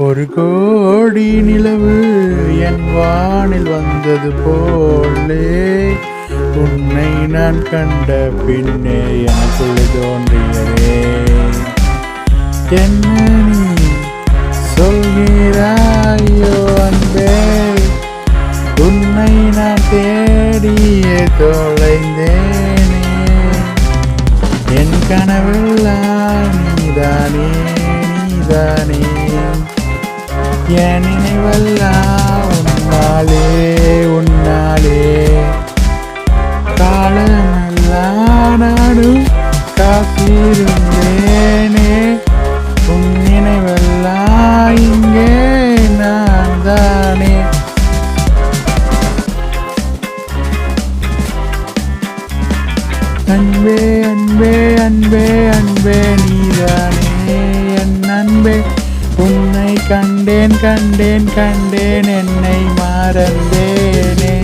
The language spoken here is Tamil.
ஒரு கோடி நிலவு என் வானில் வந்தது போலே உன்னை நான் கண்ட பின்னே எனக்குள் தோன்றியதே. என்ன நீ சொல்கிறாயோ அன்பே, உன்னை நான் தேடியே தொலைந்தேனே. என் கனவெல்லாம் நீதானே நீதானே, என் நினைவெல்லாம் உன்னாலே உன்னாலே. காலமெல்லாம் நானும் காத்திருந்தேனே, உன் நினைவெல்லாம் இங்கே நான் தானே. அன்பே அன்பே அன்பே அன்பே நீதானே என் அன்பே. உன்னை கண்டேன் கண்டேன் கண்டேன் என்னை மறந்தேனே.